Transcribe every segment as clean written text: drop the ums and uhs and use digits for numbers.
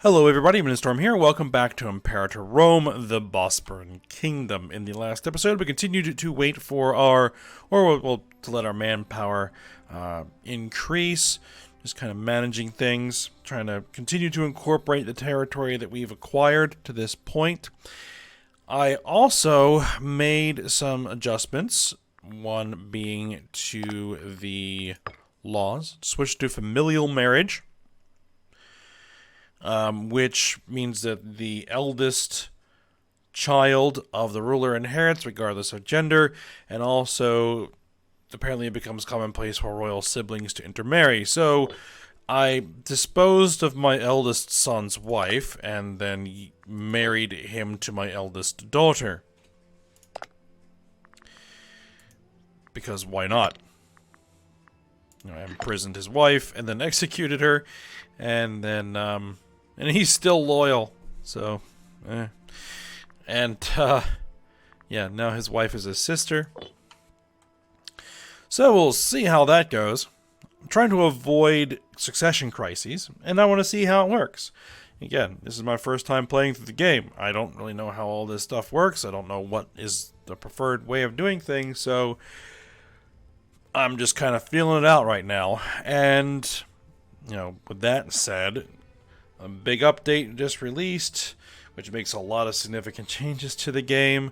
Hello everybody, Storm here. Welcome back to Imperator Rome, the Bosporan Kingdom. In the last episode, we continued to wait for to let our manpower increase, just kind of managing things, trying to continue to incorporate the territory that we've acquired to this point. I also made some adjustments, one being to the laws, switched to familial marriage. Which means that the eldest child of the ruler inherits regardless of gender, and also apparently it becomes commonplace for royal siblings to intermarry. So I disposed of my eldest son's wife and then married him to my eldest daughter. Because why not? I imprisoned his wife and then executed her, and then and he's still loyal, so yeah, now his wife is his sister, so we'll see how that goes. I'm trying to avoid succession crises, and I want to see how it works. Again, this is my first time playing through the game. I don't really know how all this stuff works. I don't know what is the preferred way of doing things, so I'm just kind of feeling it out right now. And with that said, a big update just released, which makes a lot of significant changes to the game.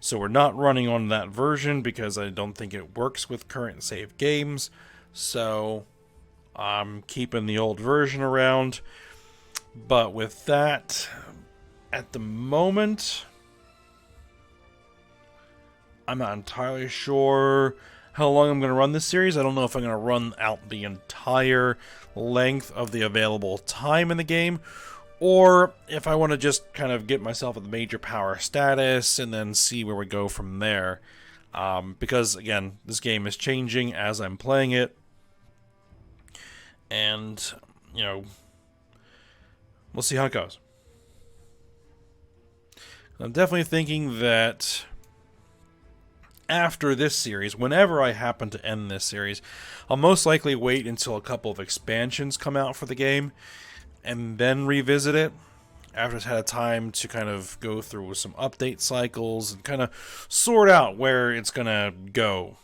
So we're not running on that version because I don't think it works with current save games. So I'm keeping the old version around. But with that, at the moment, I'm not entirely sure how long I'm going to run this series. I don't know if I'm going to run out the entire length of the available time in the game, or if I want to just kind of get myself at the major power status and then see where we go from there. Because, again, this game is changing as I'm playing it. And, we'll see how it goes. I'm definitely thinking that after this series, whenever I happen to end this series, I'll most likely wait until a couple of expansions come out for the game and then revisit it after it's had a time to kind of go through some update cycles and kind of sort out where it's going to go.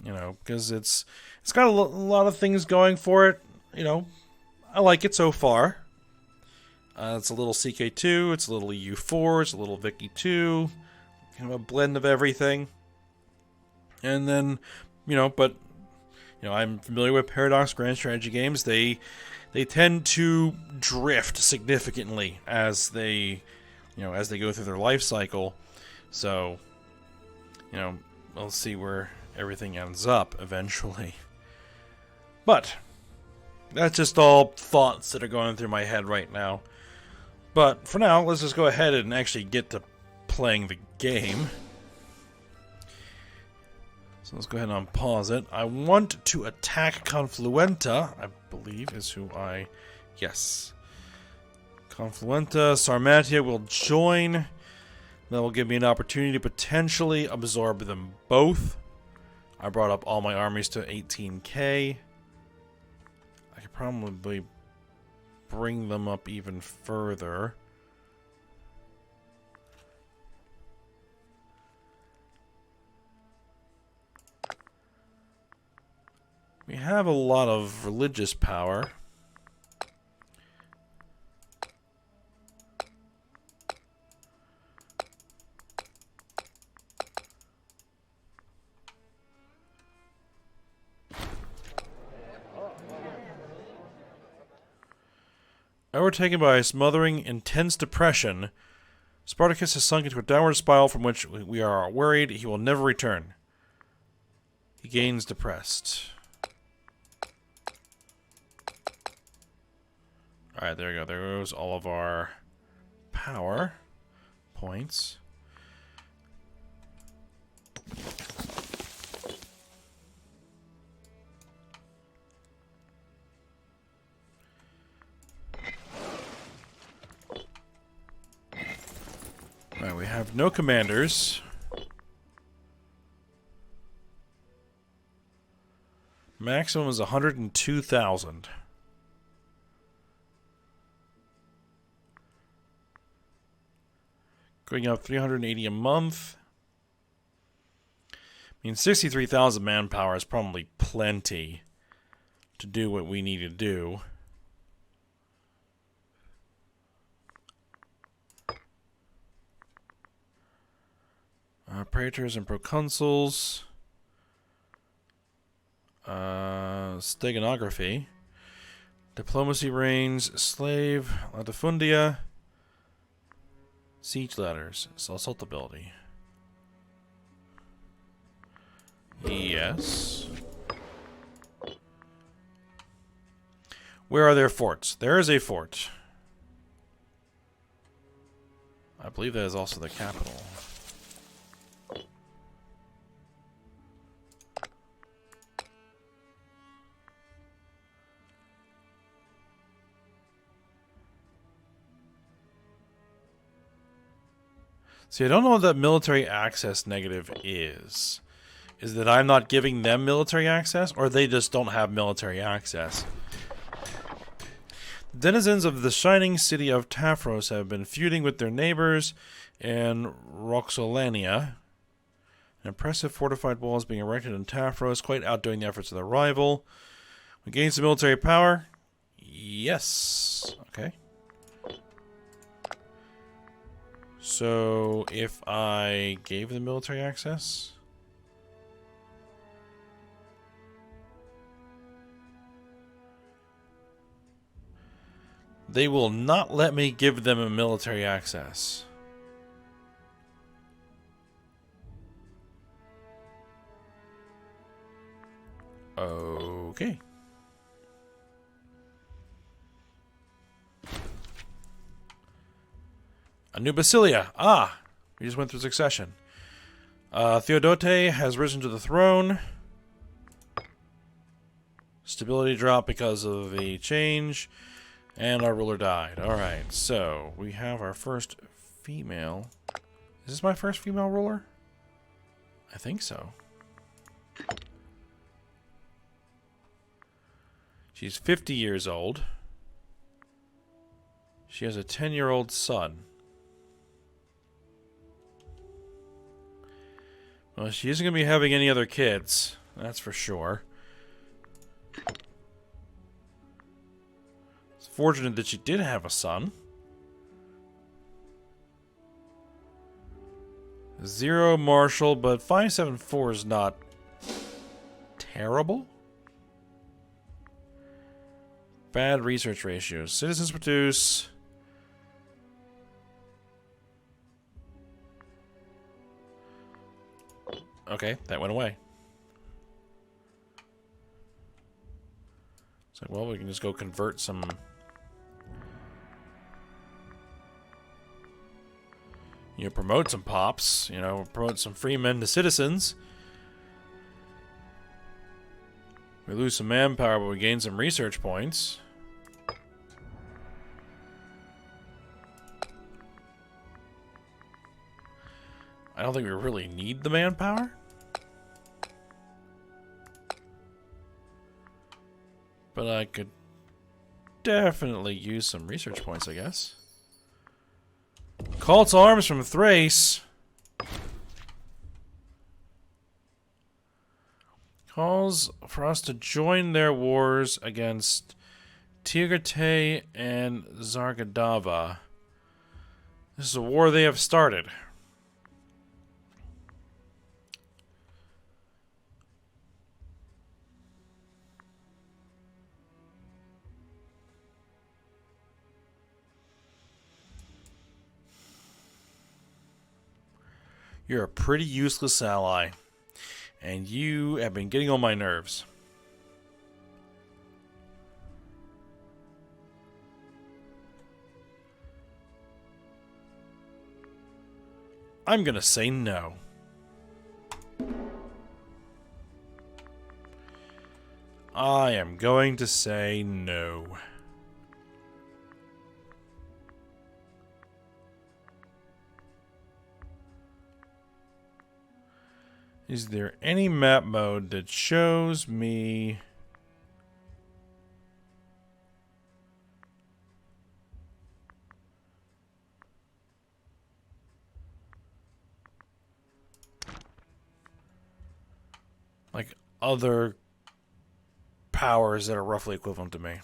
Because it's got a lot of things going for it. I like it so far. It's a little CK2, it's a little EU4, it's a little Vicky 2, kind of a blend of everything. And then, I'm familiar with Paradox Grand Strategy games. They tend to drift significantly as they go through their life cycle. So, we'll see where everything ends up eventually. But that's just all thoughts that are going through my head right now. But for now, let's just go ahead and actually get to playing the game. So let's go ahead and unpause it. I want to attack Confluenta, I believe is who yes. Confluenta, Sarmatia will join. That will give me an opportunity to potentially absorb them both. I brought up all my armies to 18k. I could probably bring them up even further. We have a lot of religious power. Overtaken by a smothering, intense depression, Spartacus has sunk into a downward spiral from which we are worried he will never return. He gains depressed. Alright, there we go. There goes all of our power points. Alright, we have no commanders. Maximum is 102,000. Going up 380 a month. I mean, 63,000 manpower is probably plenty to do what we need to do. Praetors and proconsuls. Steganography. Diplomacy reigns. Slave. Latifundia. Siege ladders. Assault ability. Yes. Where are their forts? There is a fort. I believe that is also the capital. See, I don't know what that military access negative is. Is that I'm not giving them military access, or they just don't have military access? The denizens of the shining city of Tafros have been feuding with their neighbors in Roxolania. An impressive fortified wall is being erected in Tafros, quite outdoing the efforts of their rival. We gain some military power. Yes. Okay. So, if I gave them military access... They will not let me give them a military access. Okay. A new Basilia. Ah! We just went through succession. Theodote has risen to the throne. Stability dropped because of the change. And our ruler died. Alright, so we have our first female. Is this my first female ruler? I think so. She's 50 years old. She has a 10-year-old son. Well, she isn't going to be having any other kids. That's for sure. It's fortunate that she did have a son. 0 Marshal, but 574 is not terrible. Bad research ratios. Citizens produce... Okay, that went away. It's like, well, we can just go convert some... You know, promote some pops. You know, promote some free men to citizens. We lose some manpower, but we gain some research points. I don't think we really need the manpower. But I could definitely use some research points, I guess. Call to arms from Thrace. Calls for us to join their wars against Tigarte and Zargadava. This is a war they have started. You're a pretty useless ally, and you have been getting on my nerves. I'm gonna say no. I am going to say no. Is there any map mode that shows me... other powers that are roughly equivalent to me.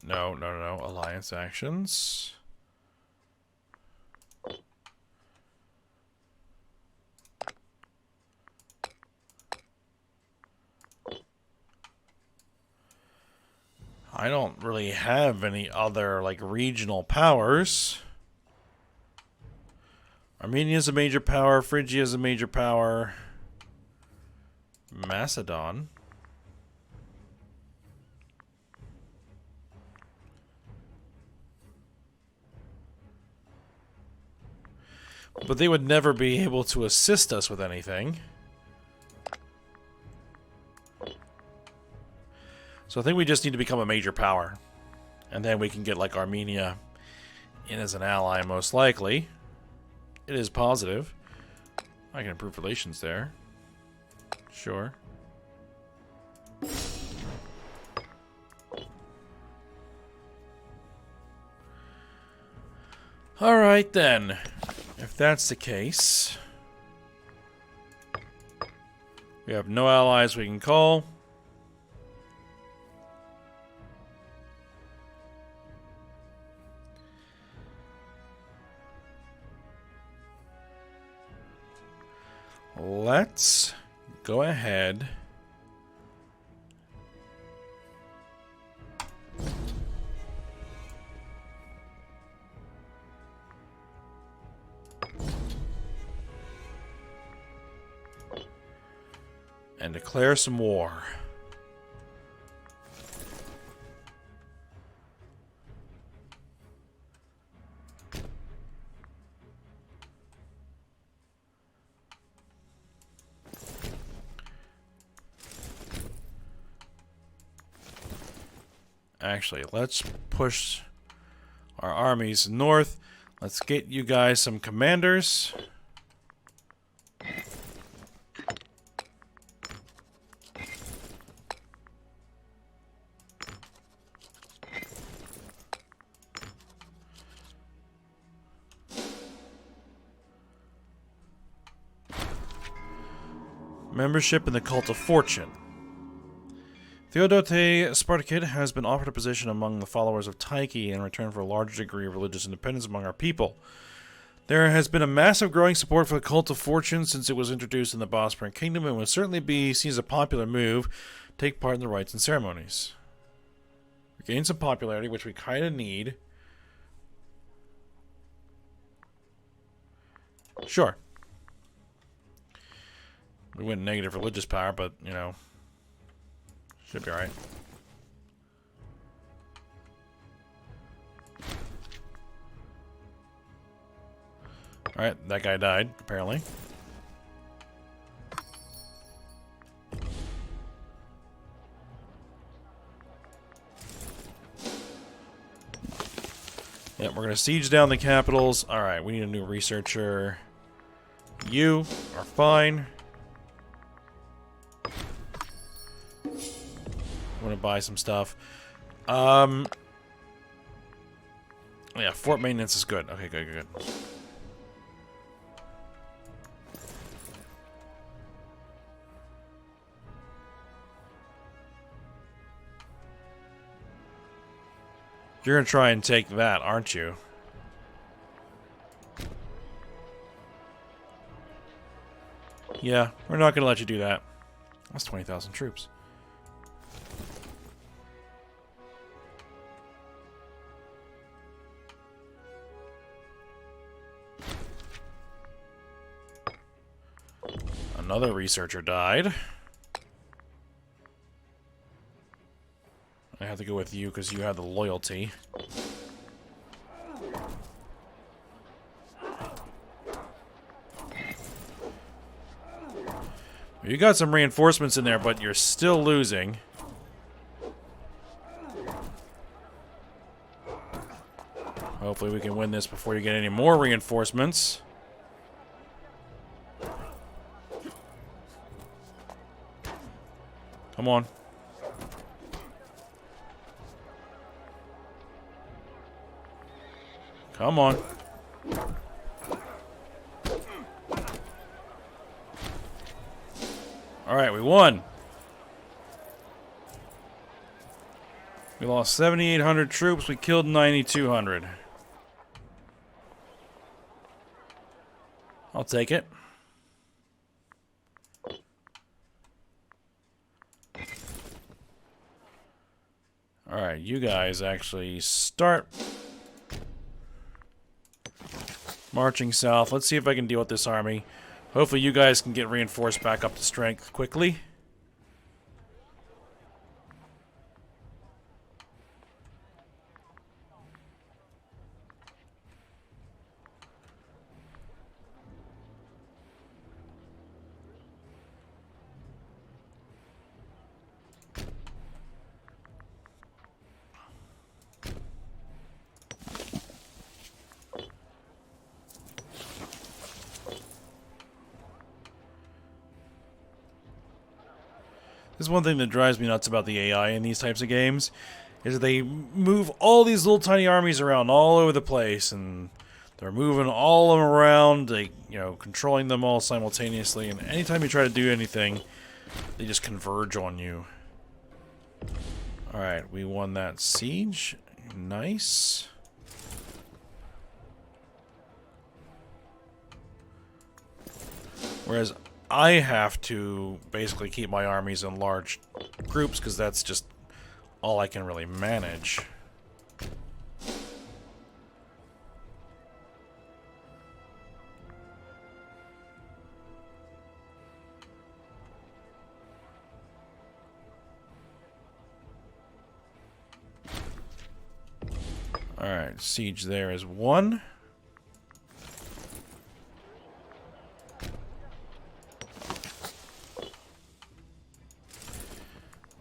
No. Alliance actions. I don't really have any other, like, regional powers. Armenia's a major power. Phrygia's a major power. Macedon. But they would never be able to assist us with anything. So I think we just need to become a major power. And then we can get, like, Armenia in as an ally, most likely. It is positive. I can improve relations there. Sure. Alright then. If that's the case, we have no allies we can call. Let's go ahead and declare some war. Actually, let's push our armies north. Let's get you guys some commanders. Membership in the Cult of Fortune. Theodote Spartakid has been offered a position among the followers of Tyche in return for a larger degree of religious independence among our people. There has been a massive growing support for the Cult of Fortune since it was introduced in the Bosporan Kingdom and will certainly be seen as a popular move to take part in the rites and ceremonies. We gain some popularity, which we kind of need. Sure. We went negative religious power, but, you know, should be alright. Alright, that guy died, apparently. Yep, we're gonna siege down the capitals. Alright, we need a new researcher. You are fine. I'm gonna buy some stuff. Yeah, fort maintenance is good. Okay, good. You're gonna try and take that, aren't you? Yeah, we're not gonna let you do that. That's 20,000 troops. Another researcher died. I have to go with you because you have the loyalty. You got some reinforcements in there, but you're still losing. Hopefully we can win this before you get any more reinforcements. Come on. Come on. Alright, we won. We lost 7,800 troops. We killed 9,200. I'll take it. Alright, you guys actually start marching south. Let's see if I can deal with this army. Hopefully you guys can get reinforced back up to strength quickly. This is one thing that drives me nuts about the AI in these types of games, is that they move all these little tiny armies around all over the place, and they're moving all of them around, like, you know, controlling them all simultaneously, and anytime you try to do anything, they just converge on you. Alright, we won that siege. Nice. Whereas I have to basically keep my armies in large groups because that's just all I can really manage. Alright, siege there is 1.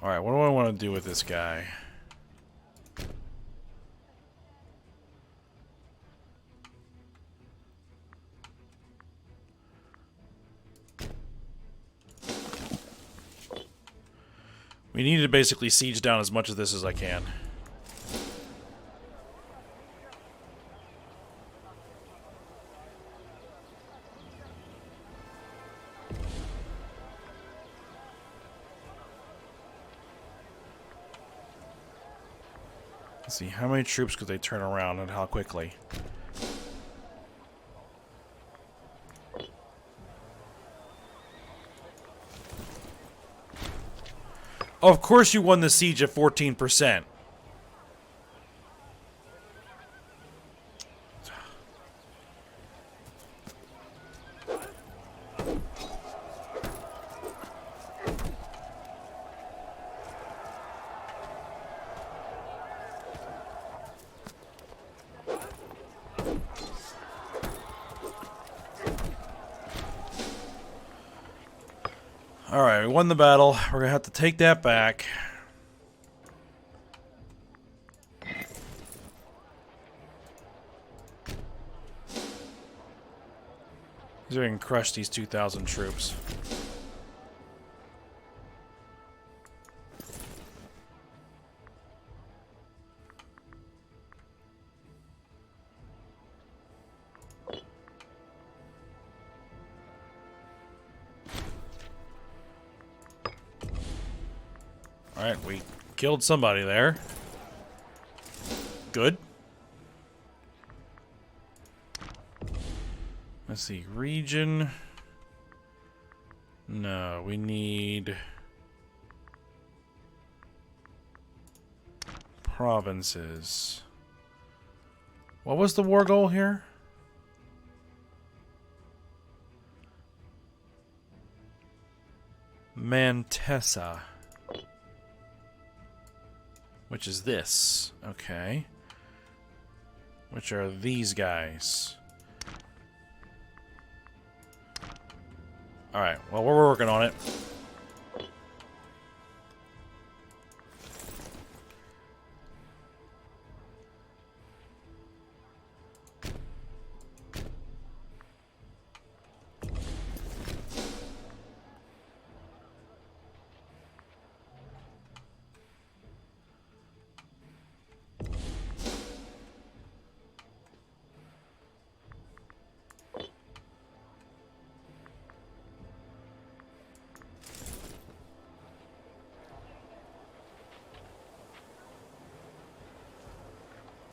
Alright, what do I want to do with this guy? We need to basically siege down as much of this as I can. Let's see, how many troops could they turn around and how quickly? Of course you won the siege at 14%. Alright, we won the battle. We're gonna have to take that back. So we can crush these 2,000 troops. Alright, we killed somebody there. Good. Let's see, region. No, we need provinces. What was the war goal here? Mantessa. Which is this. Okay. Which are these guys. Alright, well, we're working on it.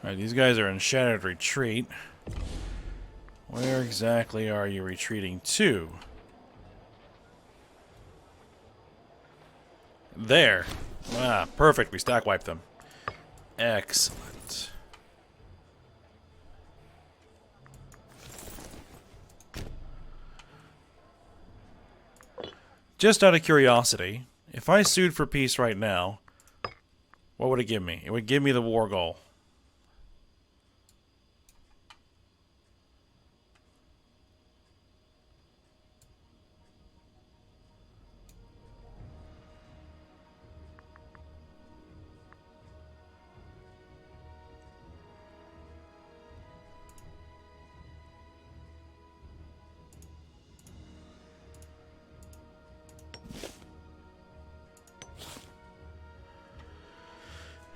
Alright, these guys are in shattered retreat. Where exactly are you retreating to? There. Ah, perfect. We stack wiped them. Excellent. Just out of curiosity, if I sued for peace right now, what would it give me? It would give me the war goal.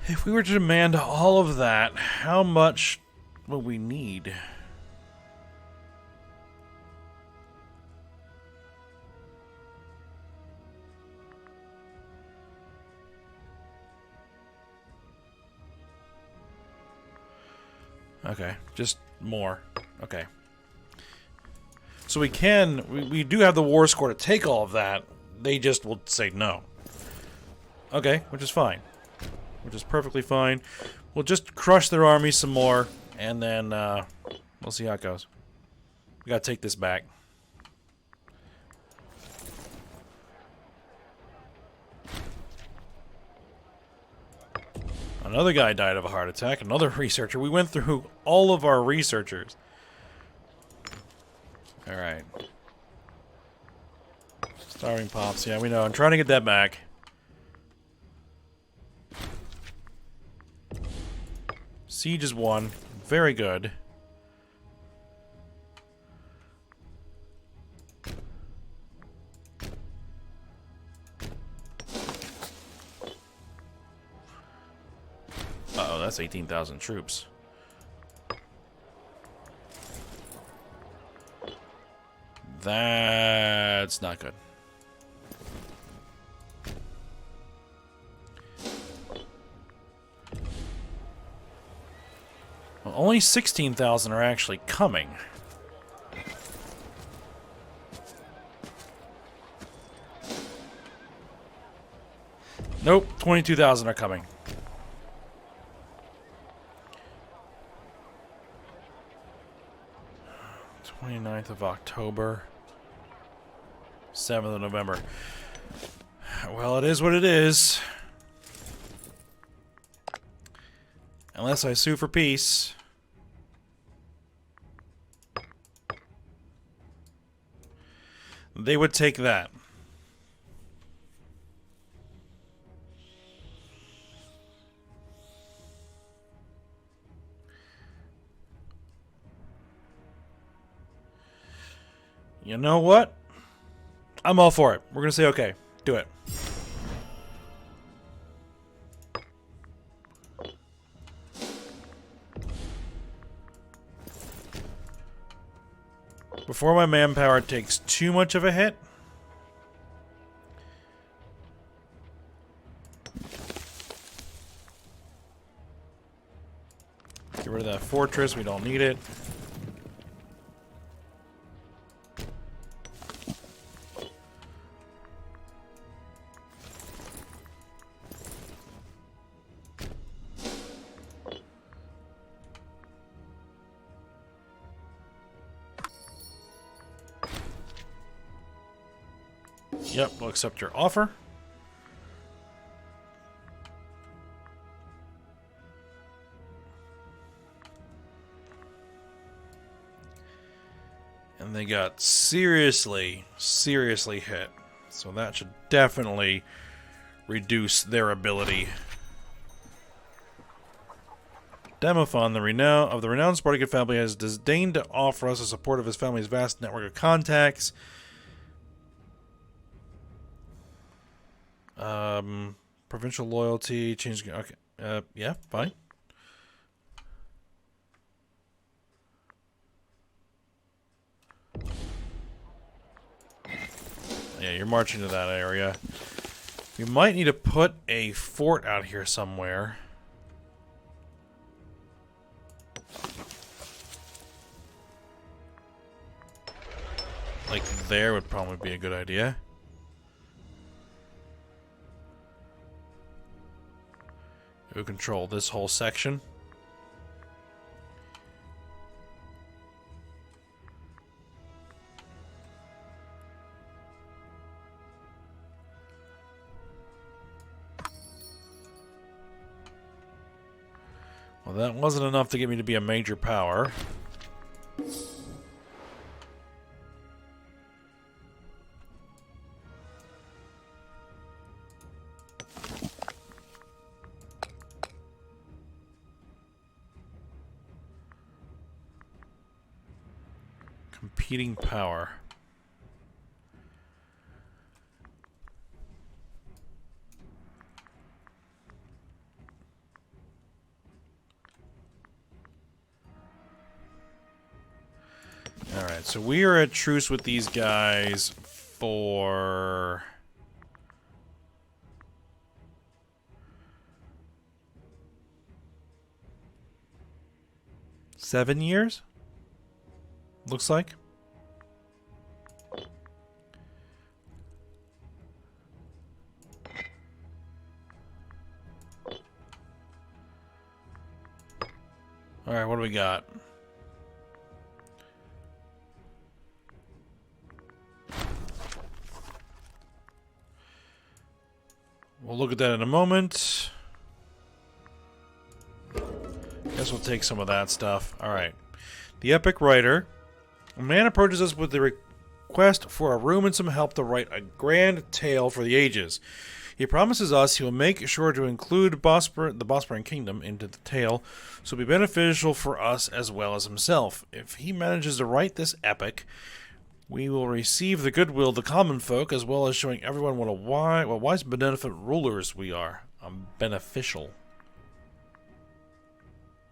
If we were to demand all of that, how much will we need? Okay, just more. Okay. So we do have the war score to take all of that. They just will say no. Okay, which is fine. Which is perfectly fine. We'll just crush their army some more, and then we'll see how it goes. We gotta take this back. Another guy died of a heart attack. Another researcher. We went through all of our researchers. Alright. Starving Pops. Yeah, we know. I'm trying to get that back. Siege is won. Very good. Uh-oh, that's 18,000 troops. That's not good. Well, only 16,000 are actually coming. Nope, 22,000 are coming. 29th of October. 7th of November. Well, it is what it is. Unless I sue for peace. They would take that. You know what? I'm all for it. We're gonna say okay. Do it. Before my manpower takes too much of a hit. Get rid of that fortress. We don't need it. Yep, we'll accept your offer. And they got seriously hit. So that should definitely reduce their ability. Demophon, the renowned Spartan family, has disdained to offer us the support of his family's vast network of contacts. Provincial loyalty, change. Okay. Yeah, fine. Yeah, you're marching to that area. We might need to put a fort out here somewhere. like there would probably be a good idea. Who control this whole section? Well, that wasn't enough to get me to be a major power. Competing power. Alright, so we are at truce with these guys for... $7 years? Looks like. Alright, what do we got? We'll look at that in a moment. Guess we'll take some of that stuff. Alright. The Epic Writer. A man approaches us with the request for a room and some help to write a grand tale for the ages. He promises us he will make sure to include the Bosporan Kingdom into the tale, so it'll be beneficial for us as well as himself. If he manages to write this epic, we will receive the goodwill of the common folk, as well as showing everyone what wise and beneficent rulers we are. Beneficial.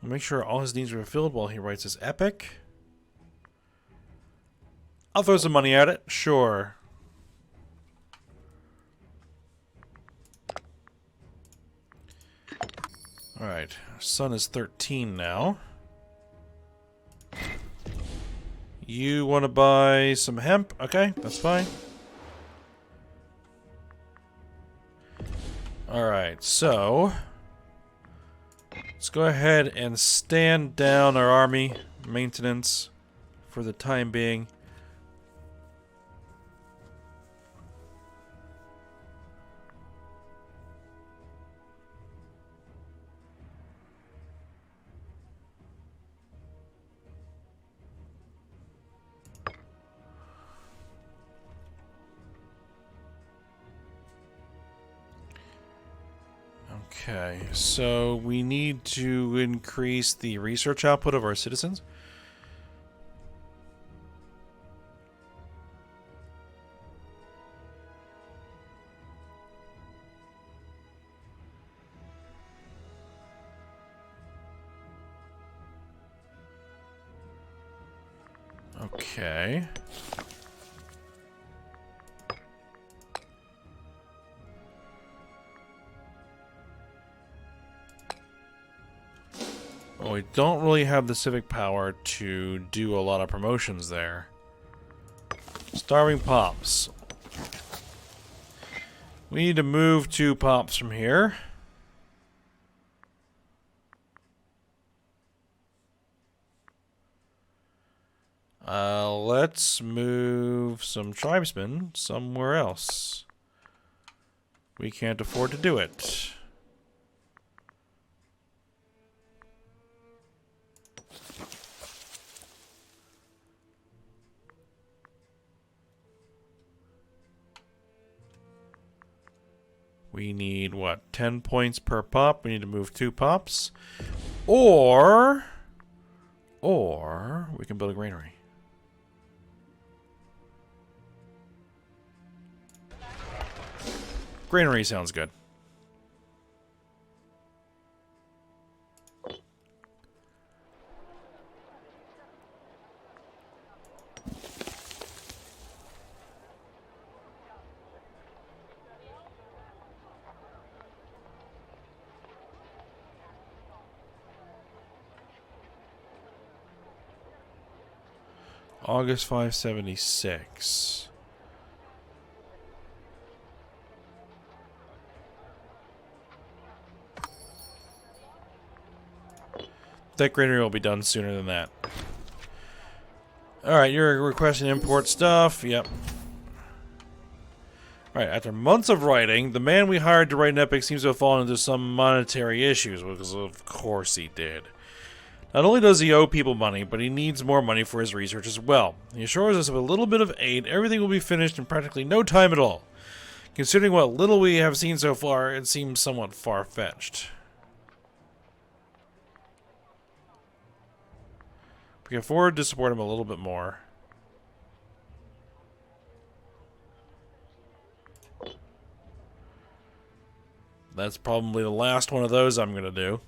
We'll make sure all his needs are fulfilled while he writes his epic. I'll throw some money at it. Sure. Alright. Our son is 13 now. You want to buy some hemp? Okay, that's fine. Alright, so... let's go ahead and stand down our army maintenance for the time being. Okay, so we need to increase the research output of our citizens. Okay. Well, we don't really have the civic power to do a lot of promotions there. Starving Pops. We need to move 2 Pops from here. Let's move some tribesmen somewhere else. We can't afford to do it. We need, what, 10 points per pop? We need to move 2 pops. Or we can build a granary. Granary sounds good. August 576. That granary will be done sooner than that. Alright, you're requesting import stuff. Yep. Alright, after months of writing, the man we hired to write an epic seems to have fallen into some monetary issues, because of course he did. Not only does he owe people money, but he needs more money for his research as well. He assures us of a little bit of aid, everything will be finished in practically no time at all. Considering what little we have seen so far, it seems somewhat far-fetched. We can afford to support him a little bit more. That's probably the last one of those I'm going to do.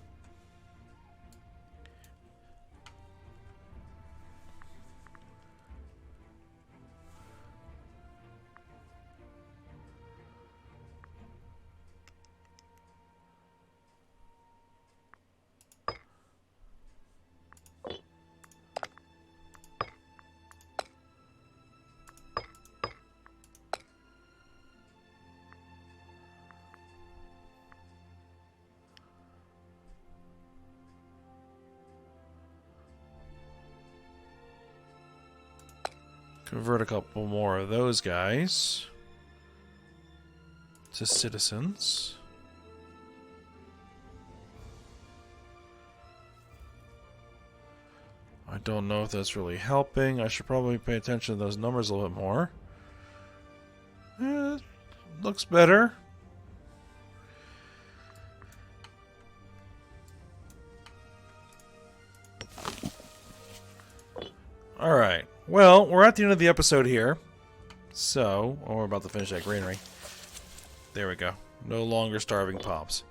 Convert a couple more of those guys to citizens. I don't know if that's really helping. I should probably pay attention to those numbers a little bit more. Looks better. Alright. Well, we're at the end of the episode here. So, we're about to finish that granary. There we go. No longer starving pops.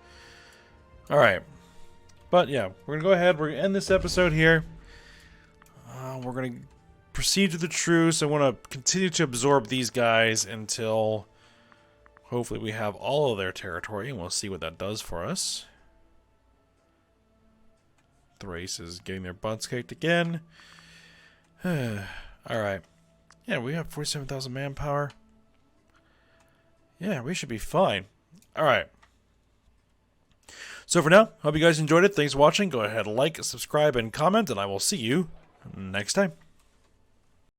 Alright. But yeah, we're going to go ahead. We're going to end this episode here. We're going to proceed to the truce. I want to continue to absorb these guys until hopefully we have all of their territory. And we'll see what that does for us. Thrace is getting their butts kicked again. Alright. Yeah, we have 47,000 manpower. Yeah, we should be fine. Alright. So for now, hope you guys enjoyed it. Thanks for watching. Go ahead, like, subscribe, and comment, and I will see you next time.